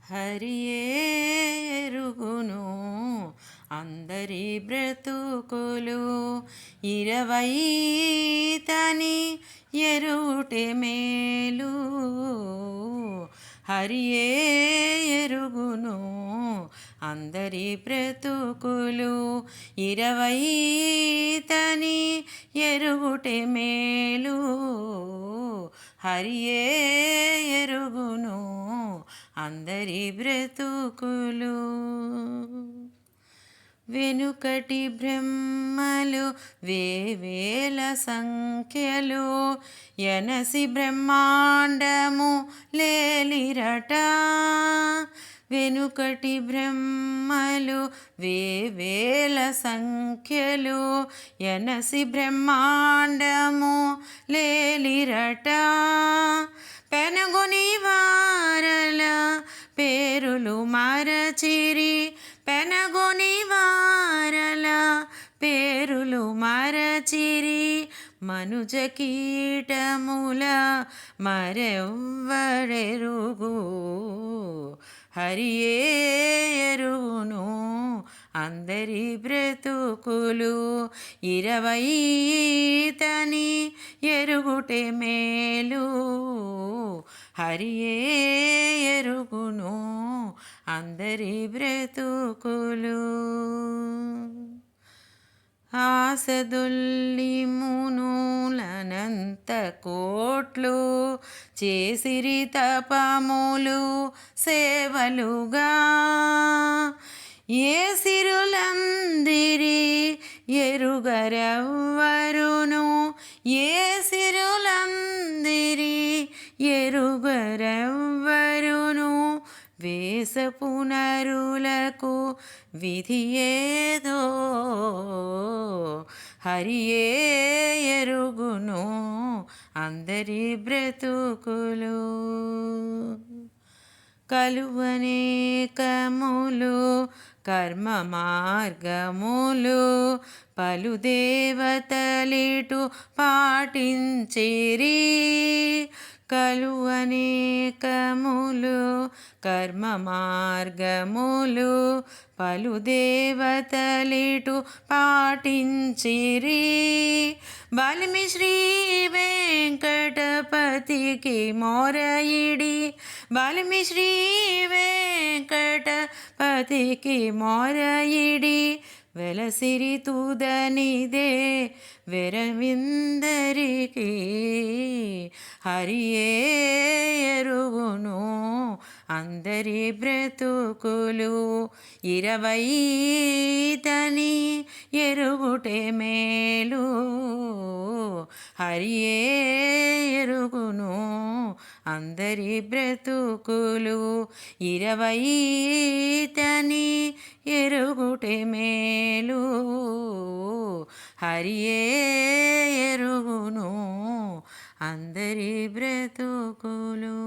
హరియే ఎరుగును అందరి బ్రతుకులు 20 తని ఎరుటే మేలు. హరియే ఎరుగును అందరి బ్రతుకులు 20 తని ఎరుగుటే మేలు. హరియే ఎరుగును అందరి బ్రతుకులు. వెనుకటి బ్రహ్మలు వేవేల సంఖ్యలు ఎనసి బ్రహ్మాండము లేలిరట. వెనుకటి బ్రహ్మలు వేవేల సంఖ్యలు ఎనసి బ్రహ్మాండము లేలిరట. పెనగొని వారల పేరులు మరచిరి, పెనగొని వారల పేరులు మరచిరి. మనుజ కీటముల మరెవ్వరెరుగు. హరియే ఎరుగును అందరి బ్రతుకులు 20 తని ఎరుగుటే మేలు. హరియే ఎరుగును అందరి బ్రతుకులు. ఆసదొల్లి మునులనంత కోట్లు చేసిరి తపములు సేవలుగా. ఏ సిరులందిరి ఎరుగరెవ్వరును, ఏ సిరులందిరి ఎరుగరెవ్వరును. వేసపు నరులకు విధి ఏదో హరియే ఎరుగును అందరి బ్రతుకులు. కలువనేకములు కర్మ మార్గములు పలు దేవతలిటు పాటించిరి. కలువనేకములు కర్మ మార్గములు పలు దేవతలిటు పాటించిరి. బలిమి శ్రీ వెంకటపతికి మొరయిడి, బలిమి శ్రీ వెంకటపతికి మొరయిడి. వెలసిరి తుదనిదే వెరవిందరికి. హరియే ఎరుగును అందరి బ్రతుకులు 20 తని ఎరుగుటే మేలు. హరియే ఎరుగును అందరి బ్రతుకులు 20 తని ఎరుగుటే మేలు. హరియే ఎరుగును అందరి బ్రతుకులు.